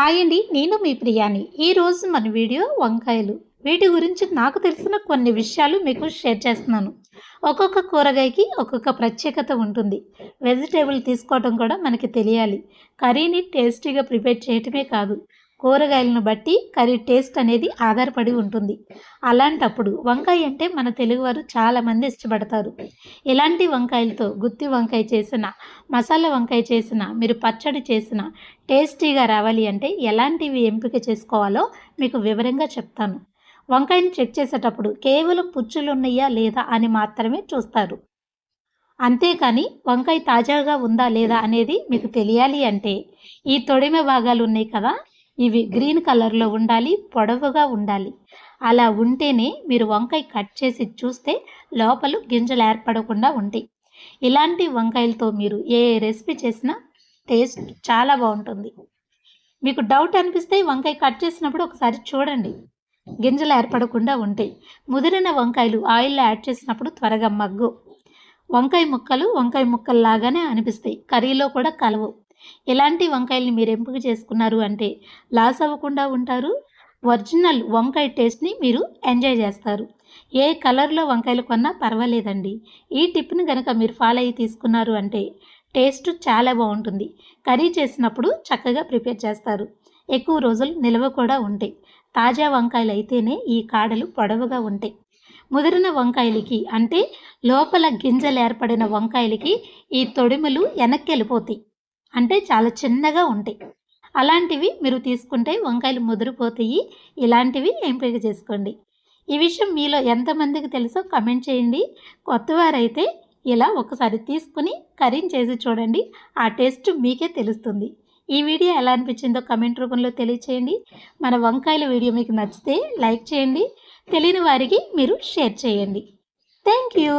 Hi అండి, నేను మీ ప్రియాని. ఈరోజు మన వీడియో వంకాయలు. వీటి గురించి నాకు తెలిసిన కొన్ని విషయాలు మీకు షేర్ చేస్తున్నాను. ఒక్కొక్క కూరగాయకి ఒక్కొక్క ప్రత్యేకత ఉంటుంది. వెజిటేబుల్ తీసుకోవడం కూడా మనకి తెలియాలి. కర్రీని టేస్టీగా ప్రిపేర్ చేయటమే కాదు, కూరగాయలను బట్టి కర్రీ టేస్ట్ అనేది ఆధారపడి ఉంటుంది. అలాంటప్పుడు వంకాయ అంటే మన తెలుగువారు చాలామంది ఇష్టపడతారు. ఇలాంటి వంకాయలతో గుత్తి వంకాయ చేసిన, మసాలా వంకాయ చేసిన, మీరు పచ్చడి చేసిన టేస్టీగా రావాలి అంటే ఎలాంటివి ఎంపిక చేసుకోవాలో మీకు వివరంగా చెప్తాను. వంకాయని చెక్ చేసేటప్పుడు కేవలం పుచ్చులు ఉన్నాయా లేదా అని మాత్రమే చూస్తారు. అంతేకాని వంకాయ తాజాగా ఉందా లేదా అనేది మీకు తెలియాలి అంటే ఈ తొడిమె భాగాలు ఉన్నాయి కదా, ఇవి గ్రీన్ కలర్లో ఉండాలి, పొడవుగా ఉండాలి. అలా ఉంటేనే మీరు వంకాయ కట్ చేసి చూస్తే లోపల గింజలు ఏర్పడకుండా ఉంటాయి. ఇలాంటి వంకాయలతో మీరు ఏ రెసిపీ చేసినా టేస్ట్ చాలా బాగుంటుంది. మీకు డౌట్ అనిపిస్తే వంకాయ కట్ చేసినప్పుడు ఒకసారి చూడండి, గింజలు ఏర్పడకుండా ఉంటాయి. ముదిరిన వంకాయలు ఆయిల్లో యాడ్ చేసినప్పుడు త్వరగా మగ్గు. వంకాయ ముక్కలు లాగానే అనిపిస్తాయి, కర్రీలో కూడా కలవు. ఇలాంటి వంకాయల్ని మీరు ఎంపిక చేసుకున్నారు అంటే లాస్ అవ్వకుండా ఉంటారు. ఒరిజినల్ వంకాయ టేస్ట్ని మీరు ఎంజాయ్ చేస్తారు. ఏ కలర్లో వంకాయలు కొన్నా పర్వాలేదండి. ఈ టిప్ని కనుక మీరు ఫాలో అయ్యి తీసుకున్నారు అంటే టేస్ట్ చాలా బాగుంటుంది. కర్రీ చేసినప్పుడు చక్కగా ప్రిపేర్ చేస్తారు. ఎక్కువ రోజులు నిల్వ కూడా ఉంటాయి. తాజా వంకాయలు అయితేనే ఈ కాడలు పొడవుగా ఉంటాయి. ముదిరిన వంకాయలకి అంటే లోపల గింజలు ఏర్పడిన వంకాయలకి ఈ తొడిమలు వెనక్కి వెళ్ళిపోతాయి, అంటే చాలా చిన్నగా ఉంటాయి. అలాంటివి మీరు తీసుకుంటే వంకాయలు ముదిరిపోతాయి. ఇలాంటివి ఎంపిక చేసుకోండి. ఈ విషయం మీలో ఎంతమందికి తెలుసో కమెంట్ చేయండి. కొత్తవారైతే ఇలా ఒకసారి తీసుకుని కర్రీని చేసి చూడండి, ఆ టేస్ట్ మీకే తెలుస్తుంది. ఈ వీడియో ఎలా అనిపించిందో కమెంట్ రూపంలో తెలియచేయండి. మన వంకాయల వీడియో మీకు నచ్చితే లైక్ చేయండి, తెలియని వారికి మీరు షేర్ చేయండి. Thank you.